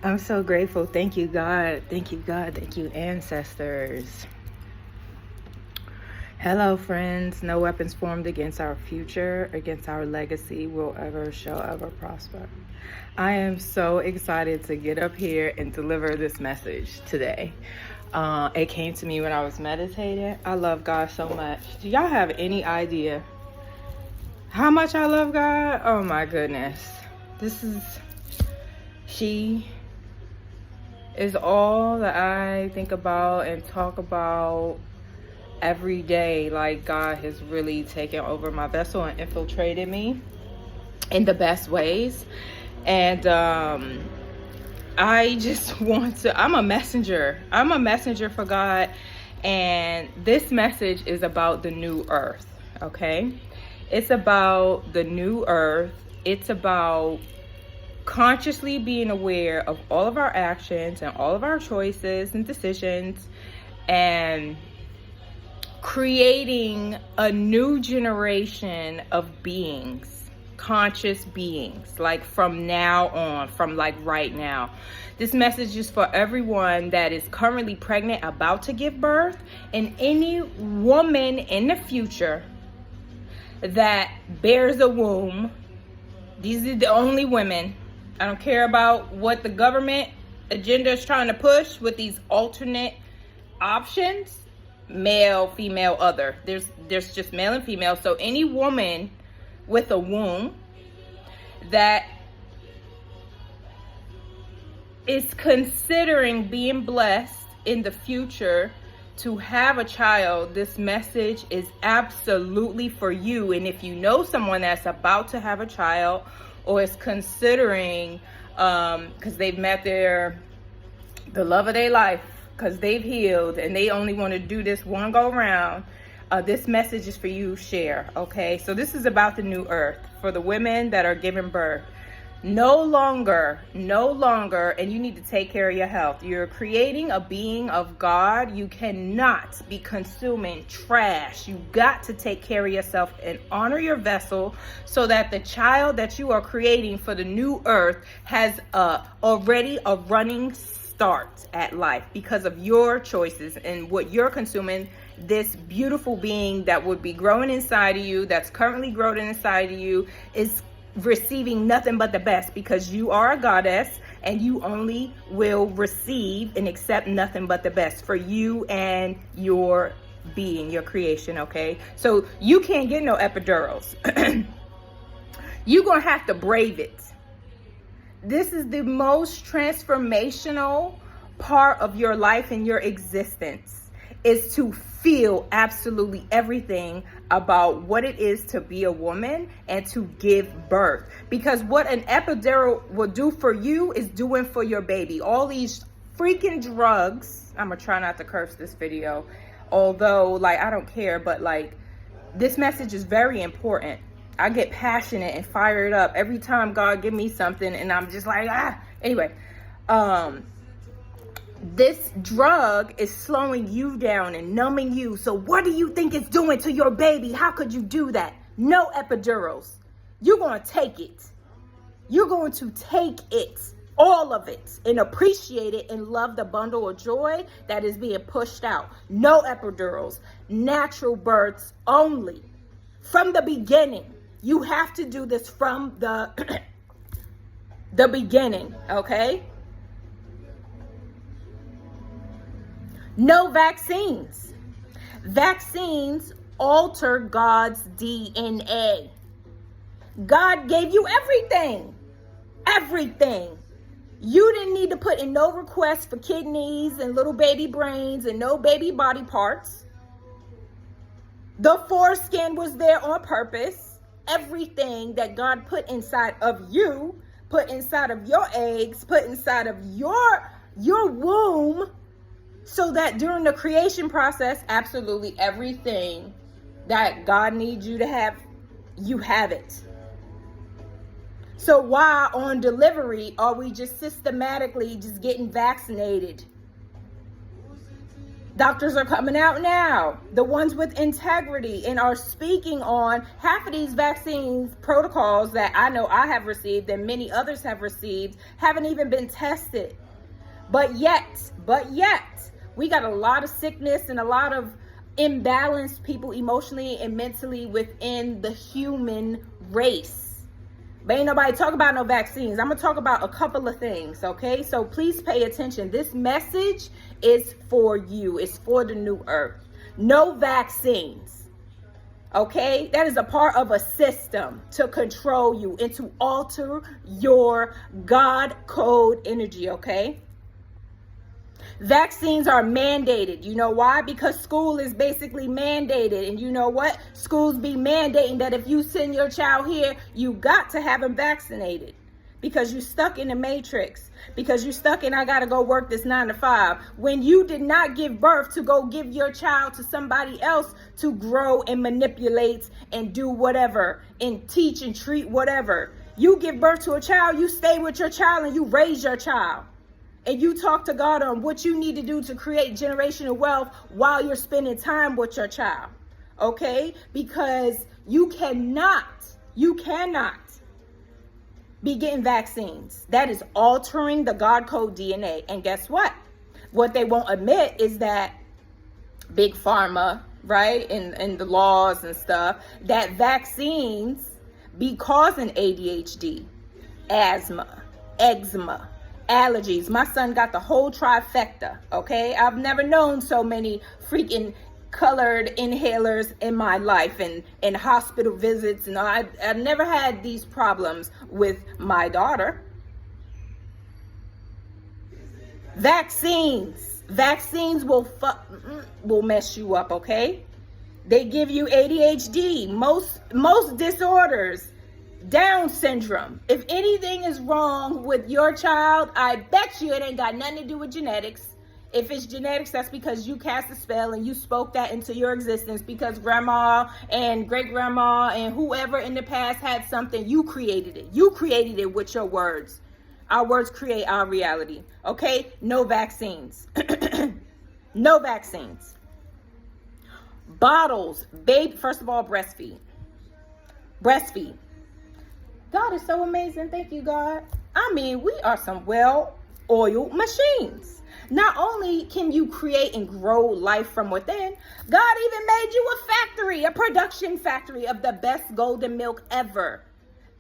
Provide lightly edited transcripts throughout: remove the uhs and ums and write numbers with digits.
I'm so grateful. Thank you, God. Thank you, God. Thank you, ancestors. Hello, friends. No weapons formed against our future, against our legacy shall ever prosper. I am so excited to get up here and deliver this message today. It came to me when I was meditating. I love God so much. Do y'all have any idea how much I love God? Oh my goodness. She is all that I think about and talk about every day. Like, God has really taken over my vessel and infiltrated me in the best ways. And I just want to, I'm a messenger for God. And this message is about the new earth. Okay, it's about the new earth. It's about consciously being aware of all of our actions and all of our choices and decisions, and creating a new generation of beings, conscious beings, like from now on, from like right now. This message is for everyone that is currently pregnant, about to give birth, and any woman in the future that bears a womb. These are the only women. I don't care about what the government agenda is trying to push with these alternate options. Male, female, other. There's just male and female. So any woman with a womb that is considering being blessed in the future to have a child, this message is absolutely for you. And if you know someone that's about to have a child, or is considering, because they've met the love of their life, because they've healed and they only want to do this one go round, this message is for you. Share. Okay, so this is about the new earth for the women that are giving birth. No longer, and you need to take care of your health. You're creating a being of God. You cannot be consuming trash. You got to take care of yourself and honor your vessel, so that the child that you are creating for the new earth has already a running start at life because of your choices and what you're consuming. This beautiful being that would be growing inside of you, that's currently growing inside of you, is receiving nothing but the best, because you are a goddess and you only will receive and accept nothing but the best for you and your being, your creation. Okay, so you can't get no epidurals. You're gonna have to brave it. This is the most transformational part of your life and your existence, is to feel absolutely everything about what it is to be a woman and to give birth. Because what an epidural will do for you is doing for your baby. All these freaking drugs, I'm gonna try not to curse this video, although like I don't care, but like this message is very important. I get passionate and fired up every time God give me something, and I'm just like, anyway, this drug is slowing you down and numbing you. So what do you think it's doing to your baby? How could you do that? No epidurals. You're going to take it. You're going to take it, all of it, and appreciate it and love the bundle of joy that is being pushed out. No epidurals. Natural births only. From the beginning. You have to do this from the beginning, okay? No vaccines. Vaccines alter God's DNA. God gave you everything. Everything. You didn't need to put in no requests for kidneys and little baby brains and no baby body parts. The foreskin was there on purpose. Everything that God put inside of you, put inside of your eggs, put inside of your womb, so that during the creation process, absolutely everything that God needs you to have, you have it. So why on delivery are we just systematically just getting vaccinated? Doctors are coming out now, the ones with integrity, and are speaking on half of these vaccines protocols that I know I have received and many others have received haven't even been tested. But yet, we got a lot of sickness and a lot of imbalanced people emotionally and mentally within the human race. But ain't nobody talk about no vaccines. I'm going to talk about a couple of things, okay? So please pay attention. This message is for you. It's for the new earth. No vaccines, okay? That is a part of a system to control you and to alter your God code energy, okay? Vaccines are mandated. You know why? Because school is basically mandated. And you know what? Schools be mandating that if you send your child here, you got to have them vaccinated. Because you stuck in the matrix. Because you stuck in, I got to go work this 9 to 5. When you did not give birth to go give your child to somebody else to grow and manipulate and do whatever and teach and treat whatever. You give birth to a child, you stay with your child and you raise your child. And you talk to God on what you need to do to create generational wealth while you're spending time with your child. Okay? Because you cannot be getting vaccines. That is altering the God code DNA. And guess what? What they won't admit is that big pharma, right? And the laws and stuff, that vaccines be causing ADHD, asthma, eczema, allergies. My son got the whole trifecta, okay? I've never known so many freaking colored inhalers in my life and hospital visits. And I've never had these problems with my daughter. Vaccines will mess you up, okay? They give you ADHD, most disorders, Down syndrome. If anything is wrong with your child, I bet you it ain't got nothing to do with genetics. If it's genetics, that's because you cast a spell and you spoke that into your existence because grandma and great-grandma and whoever in the past had something. You created it. You created it with your words. Our words create our reality. Okay? No vaccines. No vaccines. Bottles. Babe, first of all, breastfeed. Breastfeed. God is so amazing. Thank you, God. I mean, we are some well-oiled machines. Not only can you create and grow life from within, God even made you a factory, a production factory of the best golden milk ever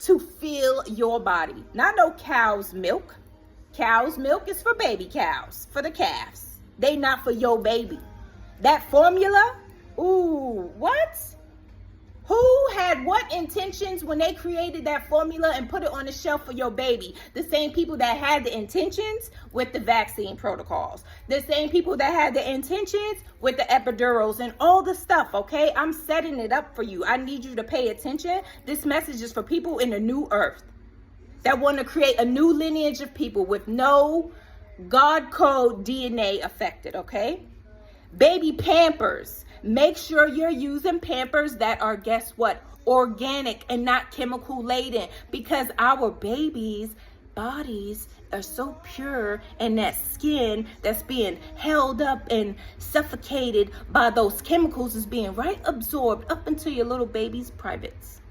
to fill your body. Not no cow's milk. Cow's milk is for baby cows, for the calves. They not for your baby. That formula, ooh, what? Who had what intentions when they created that formula and put it on the shelf for your baby? The same people that had the intentions with the vaccine protocols. The same people that had the intentions with the epidurals and all the stuff, okay? I'm setting it up for you. I need you to pay attention. This message is for people in the new earth that want to create a new lineage of people with no God code DNA affected, okay? Baby Pampers. Make sure you're using Pampers that are, guess what, organic and not chemical laden, because our babies' bodies are so pure, and that skin that's being held up and suffocated by those chemicals is being right absorbed up into your little baby's privates.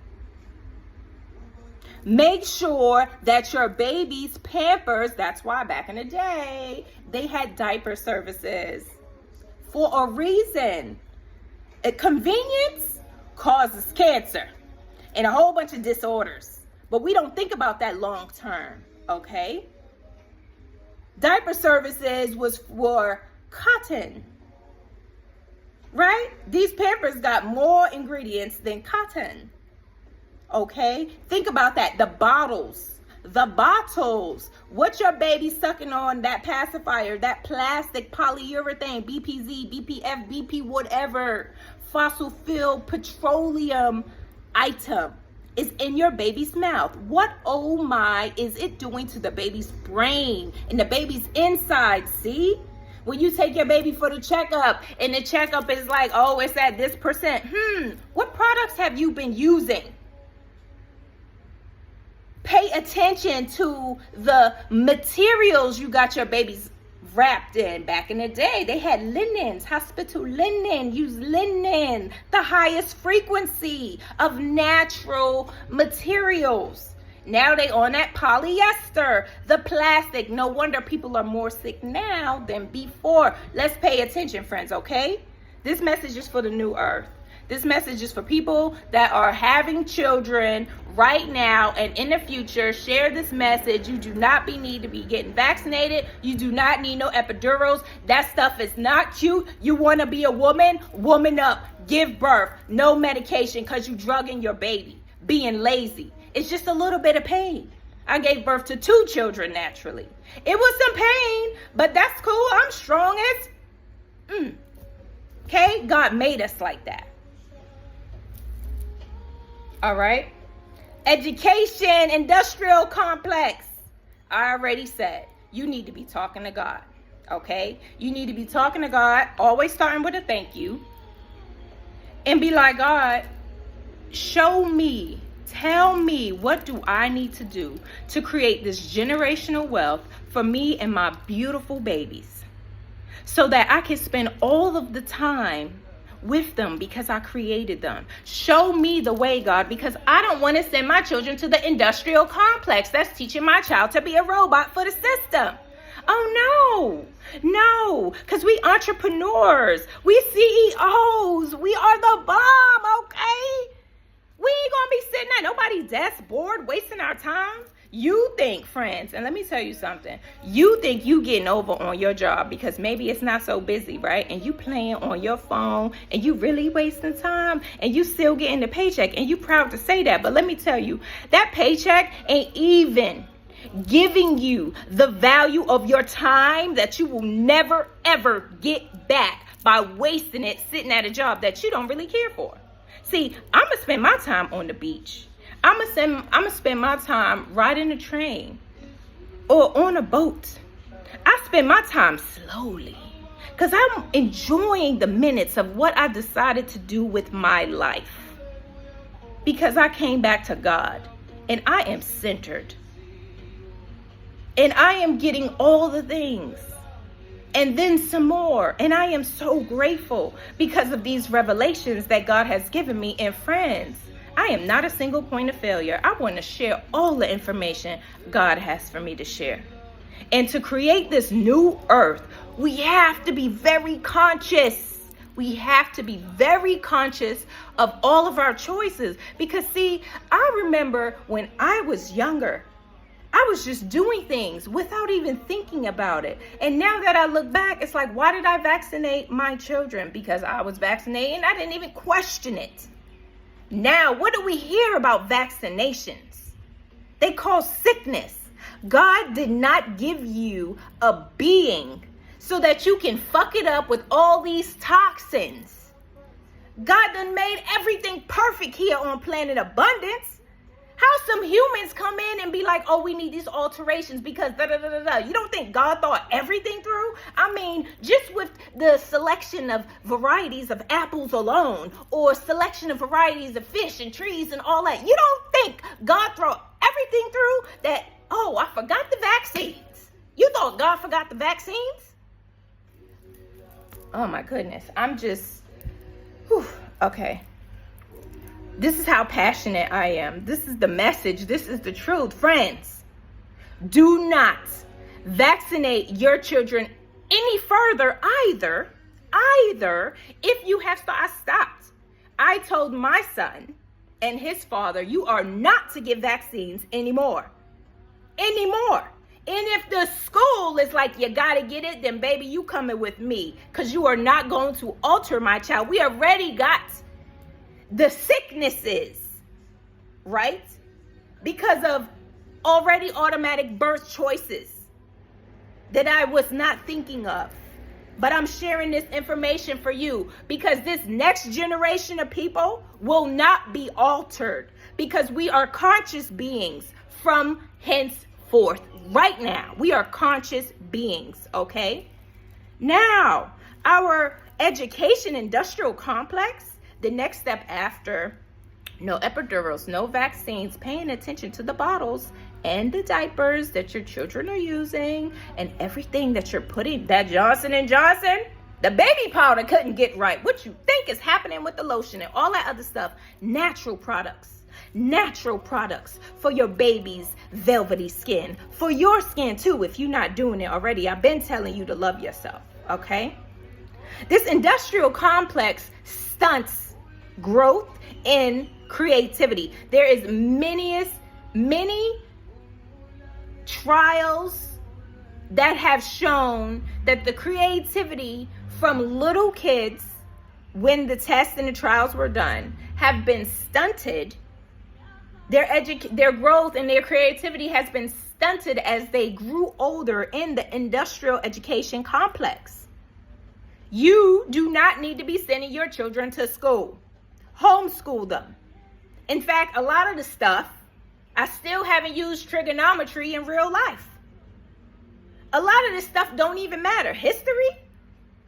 Make sure that your baby's Pampers, that's why back in the day, they had diaper services for a reason. Convenience causes cancer and a whole bunch of disorders, but we don't think about that long term, okay? Diaper services was for cotton, right? These Pampers got more ingredients than cotton, okay? Think about that. The bottles, what your baby sucking on, that pacifier, that plastic polyurethane, BPZ, BPF, BP, whatever, fossil fuel, petroleum item is in your baby's mouth. What, oh my, is it doing to the baby's brain and the baby's inside? See? When you take your baby for the checkup and the checkup is like, oh, it's at this percent. What products have you been using? Pay attention to the materials you got your baby's wrapped in. Back in the day, they had linens, hospital linen, use linen, the highest frequency of natural materials. Now they on that polyester, the plastic. No wonder people are more sick now than before. Let's pay attention, friends, okay? This message is for the new earth. This message is for people that are having children right now and in the future. Share this message. You do not need to be getting vaccinated. You do not need no epidurals. That stuff is not cute. You want to be a woman? Woman up. Give birth. No medication because you drugging your baby. Being lazy. It's just a little bit of pain. I gave birth to 2 children naturally. It was some pain, but that's cool. I'm strong as... Okay? God made us like that. All right. Education, industrial complex. I already said you need to be talking to God. Okay. You need to be talking to God, always starting with a thank you. And be like, God, show me, tell me, what do I need to do to create this generational wealth for me and my beautiful babies so that I can spend all of the time with them because I created them. Show me the way, God, because I don't want to send my children to the industrial complex that's teaching my child to be a robot for the system. Oh no, because we entrepreneurs, we CEOs, we are the bomb, okay? We ain't gonna be sitting at nobody's desk bored wasting our time. You think, friends, and let me tell you something, you think you getting over on your job because maybe it's not so busy, right? And you playing on your phone and you really wasting time and you still getting the paycheck and you proud to say that. But let me tell you, that paycheck ain't even giving you the value of your time that you will never, ever get back by wasting it sitting at a job that you don't really care for. See, I'm going to spend my time on the beach. I'm gonna spend my time riding a train or on a boat. I spend my time slowly because I'm enjoying the minutes of what I decided to do with my life because I came back to God and I am centered and I am getting all the things and then some more. And I am so grateful because of these revelations that God has given me. And friends, I am not a single point of failure. I want to share all the information God has for me to share. And to create this new earth, we have to be very conscious. We have to be very conscious of all of our choices. Because see, I remember when I was younger, I was just doing things without even thinking about it. And now that I look back, it's like, why did I vaccinate my children? Because I was vaccinated and I didn't even question it. Now, what do we hear about vaccinations? They cause sickness. God did not give you a being so that you can fuck it up with all these toxins. God done made everything perfect here on planet Abundance. How some humans come in and be like, oh, we need these alterations because da-da-da-da-da. You don't think God thought everything through? I mean, just with the selection of varieties of apples alone or selection of varieties of fish and trees and all that, you don't think God thought everything through that, oh, I forgot the vaccines. You thought God forgot the vaccines? Oh, my goodness. I'm just, okay. This is how passionate I am. This is the message. This is the truth. Friends, do not vaccinate your children any further either if you have stopped. I told my son and his father, you are not to get vaccines anymore. And if the school is like, you got to get it, then baby, you coming with me because you are not going to alter my child. We already got the sicknesses, right? Because of already automatic birth choices that I was not thinking of. But I'm sharing this information for you because this next generation of people will not be altered because we are conscious beings from henceforth. Right now, we are conscious beings, okay? Now, our education industrial complex, the next step after no epidurals, no vaccines, paying attention to the bottles and the diapers that your children are using and everything that you're putting, that Johnson & Johnson, the baby powder couldn't get right. What you think is happening with the lotion and all that other stuff? Natural products for your baby's velvety skin, for your skin too, if you're not doing it already. I've been telling you to love yourself, okay? This industrial complex stunts growth and creativity. There is many trials that have shown that the creativity from little kids, when the tests and the trials were done, have been stunted. Their growth and their creativity has been stunted as they grew older in the industrial education complex. You do not need to be sending your children to school. Homeschool them. In fact, a lot of the stuff, I still haven't used trigonometry in real life. A lot of this stuff don't even matter. History?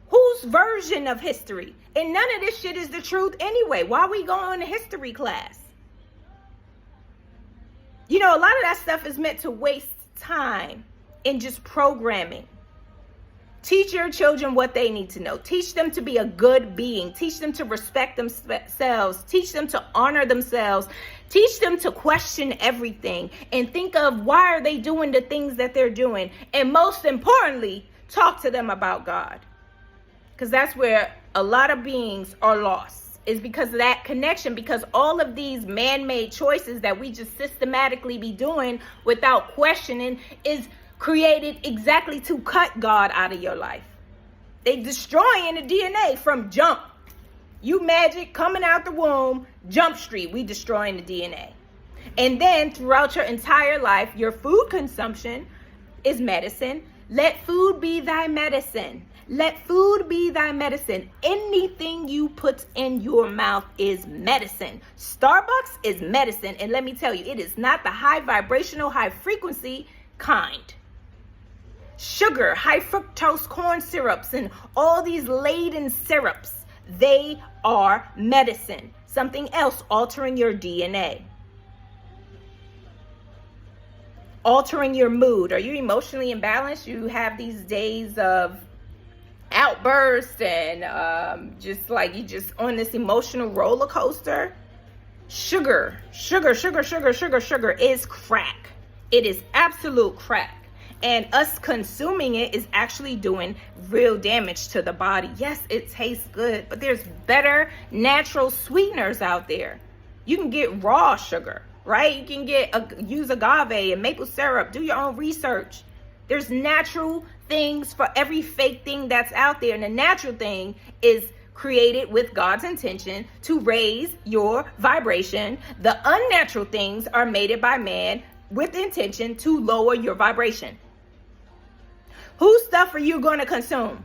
Whose version of history? And none of this shit is the truth anyway. Why are we going to history class? You know, a lot of that stuff is meant to waste time in just programming. Teach your children what they need to know. Teach them to be a good being. Teach them to respect themselves. Teach them to honor themselves. Teach them to question everything and think of why are they doing the things that they're doing. And most importantly, talk to them about God. Because that's where a lot of beings are lost. Is because of that connection, because all of these man-made choices that we just systematically be doing without questioning is created exactly to cut God out of your life. They destroying the DNA from jump. You magic coming out the womb, Jump Street, we destroying the DNA. And then throughout your entire life, your food consumption is medicine. Let food be thy medicine. Let food be thy medicine. Anything you put in your mouth is medicine. Starbucks is medicine. And let me tell you, it is not the high vibrational, high frequency kind. Sugar, high fructose corn syrups, and all these laden syrups, they are medicine. Something else altering your DNA. Altering your mood. Are you emotionally imbalanced? You have these days of outbursts and just like you just on this emotional roller coaster. Sugar is crack. It is absolute crack. And us consuming it is actually doing real damage to the body. Yes, it tastes good, but there's better natural sweeteners out there. You can get raw sugar, right? You can use agave and maple syrup. Do your own research. There's natural things for every fake thing that's out there. And the natural thing is created with God's intention to raise your vibration. The unnatural things are made by man with the intention to lower your vibration. Whose stuff are you going to consume?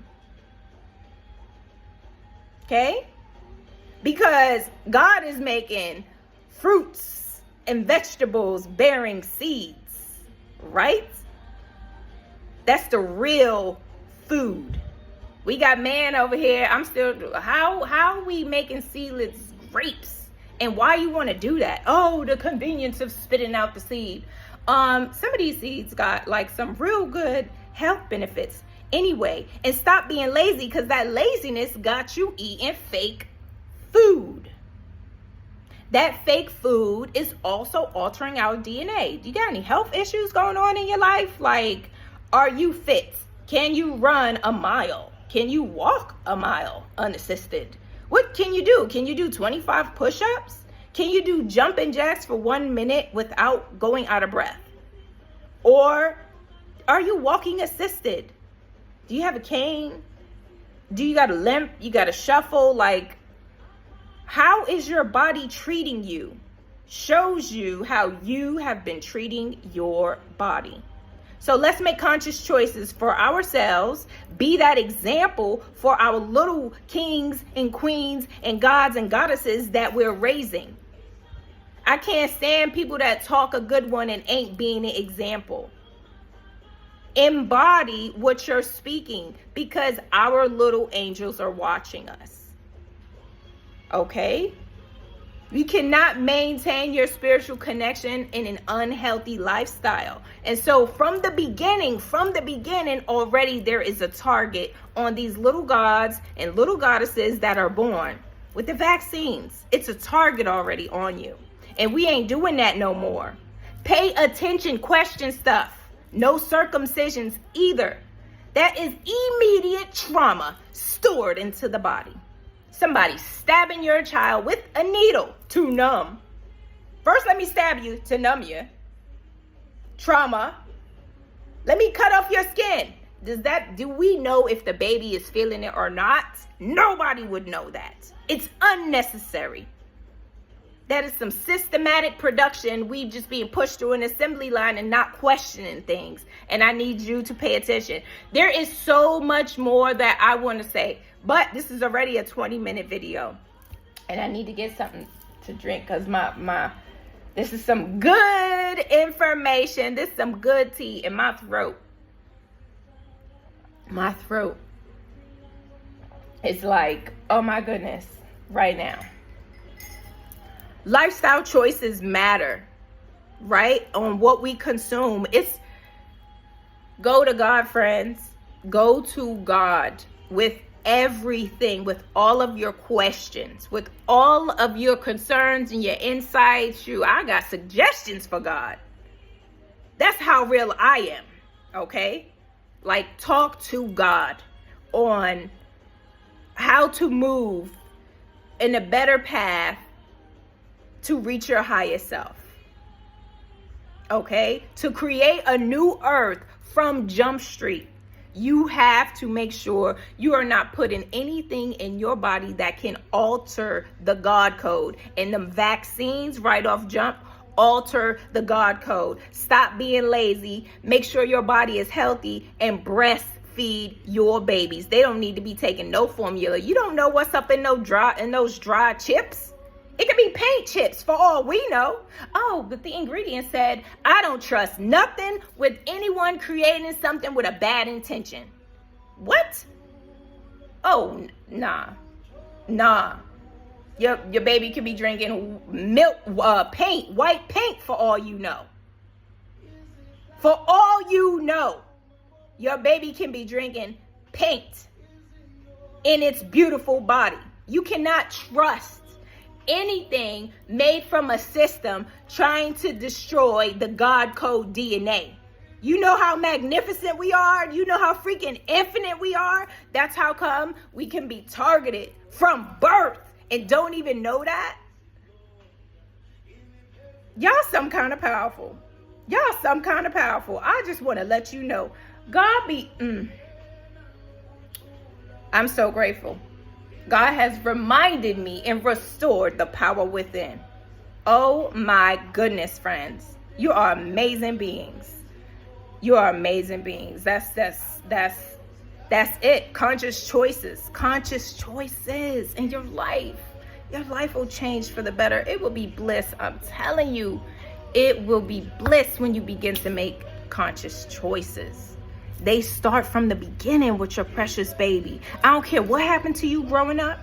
Okay? Because God is making fruits and vegetables bearing seeds, right? That's the real food. We got man over here. I'm still, how are we making seedless grapes? And why you want to do that? Oh, the convenience of spitting out the seed. Some of these seeds got like some real good health benefits anyway. And stop being lazy, because that laziness got you eating fake food. That fake food is also altering our DNA. Do you got any health issues going on in your life? Like, are you fit? Can you run a mile? Can you walk a mile unassisted? What can you do? Can you do 25 push-ups? Can you do jumping jacks for 1 minute without going out of breath? Or are you walking assisted? Do you have a cane? Do you got a limp? You got a shuffle? Like, how is your body treating you? Shows you how you have been treating your body. So let's make conscious choices for ourselves. Be that example for our little kings and queens and gods and goddesses that we're raising. I can't stand people that talk a good one and ain't being an example. Embody what you're speaking, because our little angels are watching us. Okay? You cannot maintain your spiritual connection in an unhealthy lifestyle. And so from the beginning already, there is a target on these little gods and little goddesses that are born with the vaccines. It's a target already on you. And we ain't doing that no more. Pay attention, question stuff. No circumcisions either. That is immediate trauma stored into the body. Somebody stabbing your child with a needle to numb. First, let me stab you to numb you. Trauma. Let me cut off your skin. Do we know if the baby is feeling it or not? Nobody would know that. It's unnecessary. That is some systematic production. We just being pushed through an assembly line and not questioning things. And I need you to pay attention. There is so much more that I want to say, but this is already a 20-minute video. And I need to get something to drink because this is some good information. This is some good tea in my throat. My throat is like, oh my goodness, right now. Lifestyle choices matter, right? On what we consume. It's go to God, friends. Go to God with everything, with all of your questions, with all of your concerns and your insights. I got suggestions for God. That's how real I am, okay? Like, talk to God on how to move in a better path to reach your highest self, okay? To create a new earth from Jump Street, you have to make sure you are not putting anything in your body that can alter the God code. And the vaccines right off jump alter the God code. Stop being lazy. Make sure your body is healthy and breastfeed your babies. They don't need to be taking no formula. You don't know what's up in those dry chips. It could be paint chips for all we know. Oh, but the ingredient said, I don't trust nothing with anyone creating something with a bad intention. What? Oh, nah. Your baby could be drinking milk, paint, white paint for all you know. For all you know, your baby can be drinking paint in its beautiful body. You cannot trust anything made from a system trying to destroy the God code DNA. You know how magnificent we are? You know how freaking infinite we are? That's how come we can be targeted from birth and don't even know that? Y'all some kind of powerful. Y'all some kind of powerful. I just want to let you know. God be... I'm so grateful. God has reminded me and restored the power within. Oh my goodness, friends. You are amazing beings. You are amazing beings. That's it. Conscious choices in your life. Your life will change for the better. It will be bliss. I'm telling you, it will be bliss when you begin to make conscious choices. They start from the beginning with your precious baby. I don't care what happened to you growing up.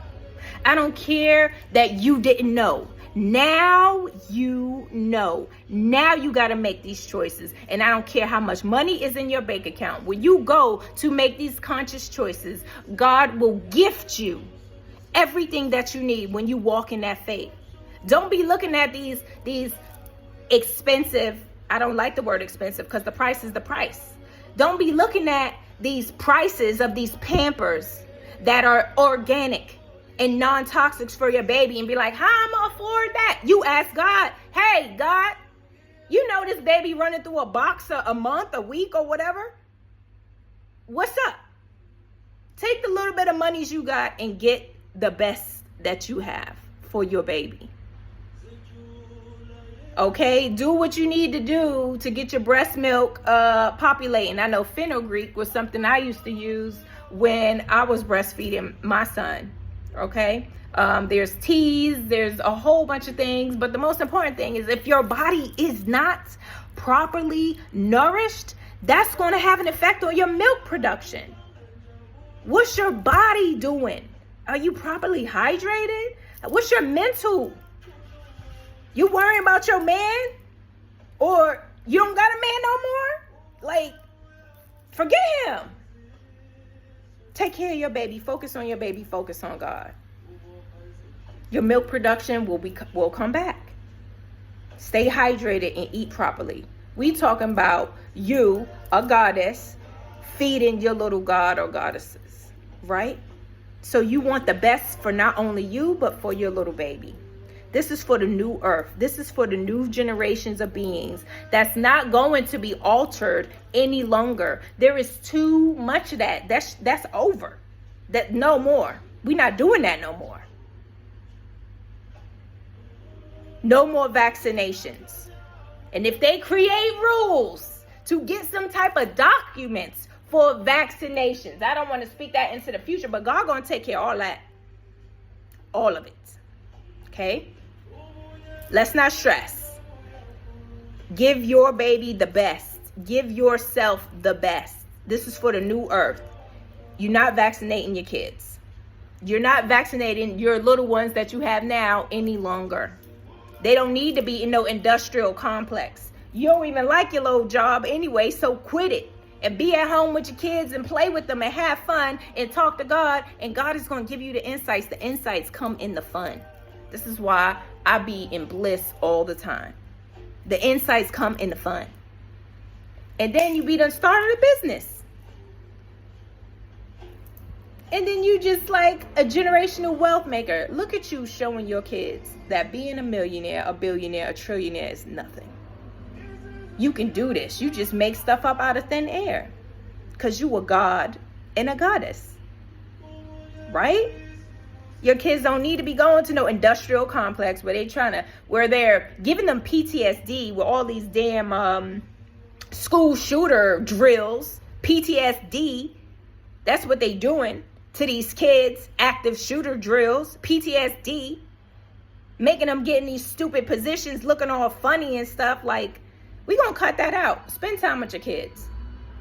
I don't care that you didn't know. Now you know. Now you got to make these choices. And I don't care how much money is in your bank account. When you go to make these conscious choices, God will gift you everything that you need when you walk in that faith. Don't be looking at these expensive, I don't like the word expensive because the price is the price. Don't be looking at these prices of these Pampers that are organic and non-toxics for your baby and be like, how am I gonna afford that? You ask God, hey, God, you know this baby running through a box a month, a week, or whatever? What's up? Take the little bit of monies you got and get the best that you have for your baby. Okay, do what you need to do to get your breast milk populating. I know fenugreek was something I used to use when I was breastfeeding my son. Okay, there's teas, there's a whole bunch of things, but the most important thing is if your body is not properly nourished, that's going to have an effect on your milk production. What's your body doing? Are you properly hydrated? What's your mental You worrying about your man? Or you don't got a man no more? Like, forget him. Take care of your baby. Focus on your baby. Focus on God. Your milk production will come back. Stay hydrated and eat properly. We talking about you, a goddess, feeding your little god or goddesses, right? So you want the best for not only you, but for your little baby. This is for the new earth. This is for the new generations of beings that's not going to be altered any longer. There is too much of that. That's over. That no more. We're not doing that no more. No more vaccinations. And if they create rules to get some type of documents for vaccinations, I don't want to speak that into the future, but God gonna take care of all that. All of it. Okay? Let's not stress. Give your baby the best. Give yourself the best. This is for the new earth. You're not vaccinating your kids. You're not vaccinating your little ones that you have now any longer. They don't need to be in no industrial complex. You don't even like your little job anyway, so quit it. And be at home with your kids and play with them and have fun and talk to God. And God is going to give you the insights. The insights come in the fun. This is why I be in bliss all the time. The insights come in the fun. And then you be done started a business. And then you just like a generational wealth maker. Look at you showing your kids that being a millionaire, a billionaire, a trillionaire is nothing. You can do this. You just make stuff up out of thin air. Because you a god and a goddess. Right? Your kids don't need to be going to no industrial complex where they're giving them PTSD with all these damn school shooter drills. PTSD. That's what they doing to these kids. Active shooter drills. PTSD. Making them get in these stupid positions, looking all funny and stuff. Like, we gonna cut that out. Spend time with your kids.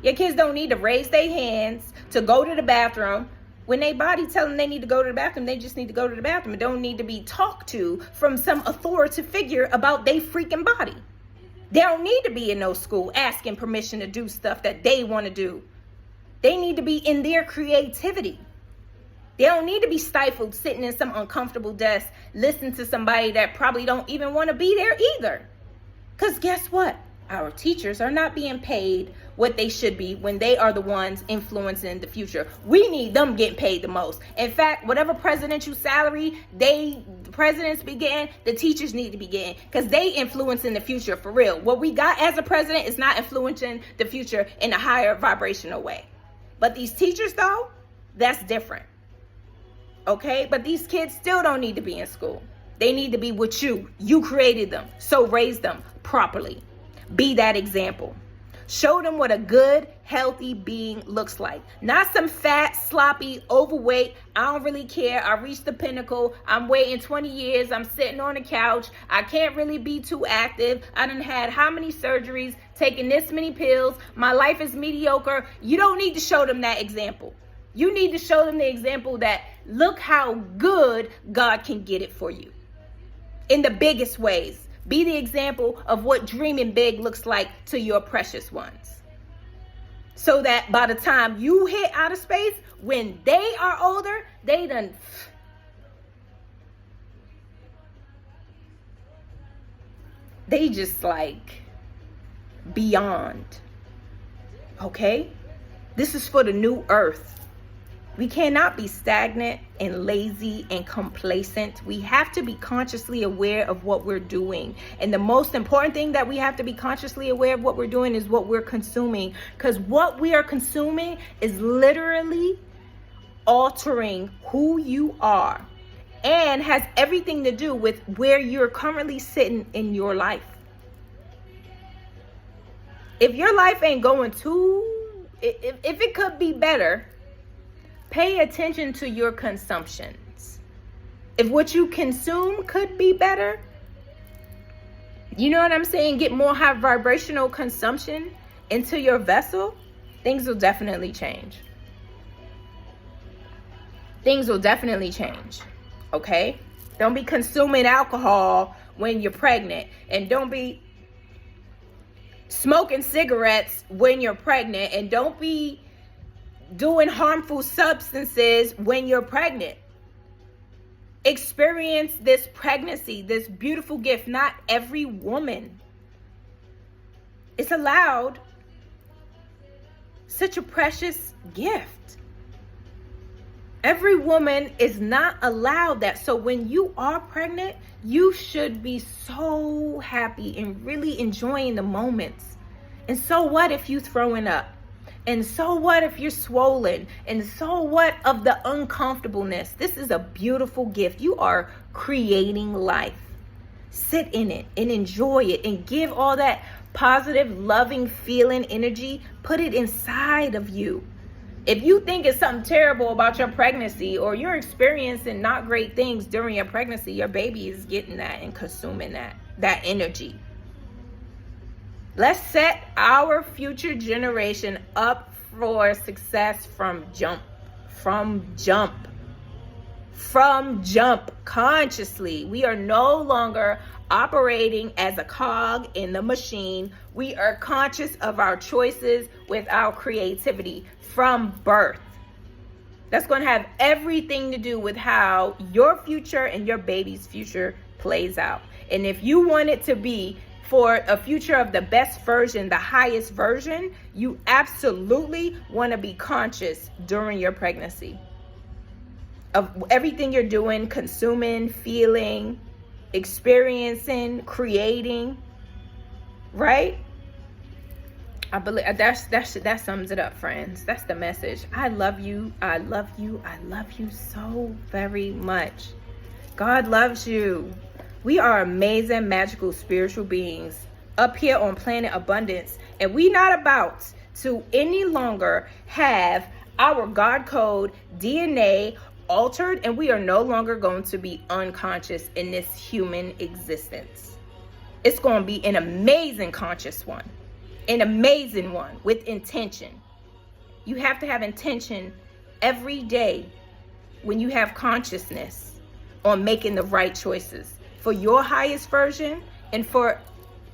Your kids don't need to raise their hands to go to the bathroom. When they body tell them they need to go to the bathroom, they just need to go to the bathroom. It don't need to be talked to from some authoritative figure about their freaking body. They don't need to be in no school asking permission to do stuff that they want to do. They need to be in their creativity. They don't need to be stifled sitting in some uncomfortable desk listening to somebody that probably don't even want to be there either. Because guess what? Our teachers are not being paid what they should be when they are the ones influencing the future. We need them getting paid the most. In fact, whatever presidential salary the presidents be getting, the teachers need to be getting, because they influencing the future for real. What we got as a president is not influencing the future in a higher vibrational way. But these teachers though, that's different. Okay? But these kids still don't need to be in school. They need to be with you. You created them. So raise them properly. Be that example. Show them what a good, healthy being looks like. Not some fat, sloppy, overweight. I don't really care. I reached the pinnacle. I'm waiting 20 years. I'm sitting on the couch. I can't really be too active. I done had how many surgeries, taking this many pills. My life is mediocre. You don't need to show them that example. You need to show them the example that look how good God can get it for you. In the biggest ways. Be the example of what dreaming big looks like to your precious ones. So that by the time you hit outer space, when they are older, they just like beyond. Okay? This is for the new earth. We cannot be stagnant and lazy and complacent. We have to be consciously aware of what we're doing. And the most important thing that we have to be consciously aware of what we're doing is what we're consuming. Because what we are consuming is literally altering who you are and has everything to do with where you're currently sitting in your life. If your life ain't going if it could be better, pay attention to your consumptions. If what you consume could be better, you know what I'm saying? Get more high vibrational consumption into your vessel, things will definitely change. Things will definitely change. Okay? Don't be consuming alcohol when you're pregnant. And don't be smoking cigarettes when you're pregnant. And don't be doing harmful substances when you're pregnant. Experience this pregnancy, this beautiful gift. Not every woman is allowed such a precious gift. Every woman is not allowed that. So when you are pregnant, you should be so happy and really enjoying the moments. And so what if you throwing up? And so what if you're swollen? And so what of the uncomfortableness? This is a beautiful gift. You are creating life. Sit in it and enjoy it and give all that positive, loving, feeling energy. Put it inside of you. If you think it's something terrible about your pregnancy, or you're experiencing not great things during your pregnancy, your baby is getting that and consuming that energy. Let's set our future generation up for success from jump consciously. We are no longer operating as a cog in the machine. We are conscious of our choices with our creativity from birth. That's going to have everything to do with how your future and your baby's future plays out. And if you want it to be for a future of the best version, the highest version, you absolutely want to be conscious during your pregnancy of everything you're doing, consuming, feeling, experiencing, creating, right? I believe that sums it up, friends. That's the message. I love you. I love you. I love you so very much. God loves you. We are amazing, magical, spiritual beings up here on planet Abundance. And we not about to any longer have our God code DNA altered. And we are no longer going to be unconscious in this human existence. It's going to be an amazing conscious one. An amazing one with intention. You have to have intention every day when you have consciousness on making the right choices for your highest version and for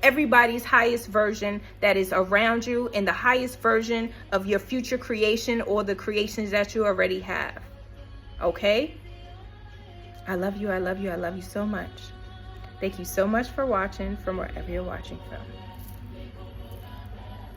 everybody's highest version that is around you, and the highest version of your future creation or the creations that you already have. Okay? I love you. I love you. I love you so much. Thank you so much for watching from wherever you're watching from.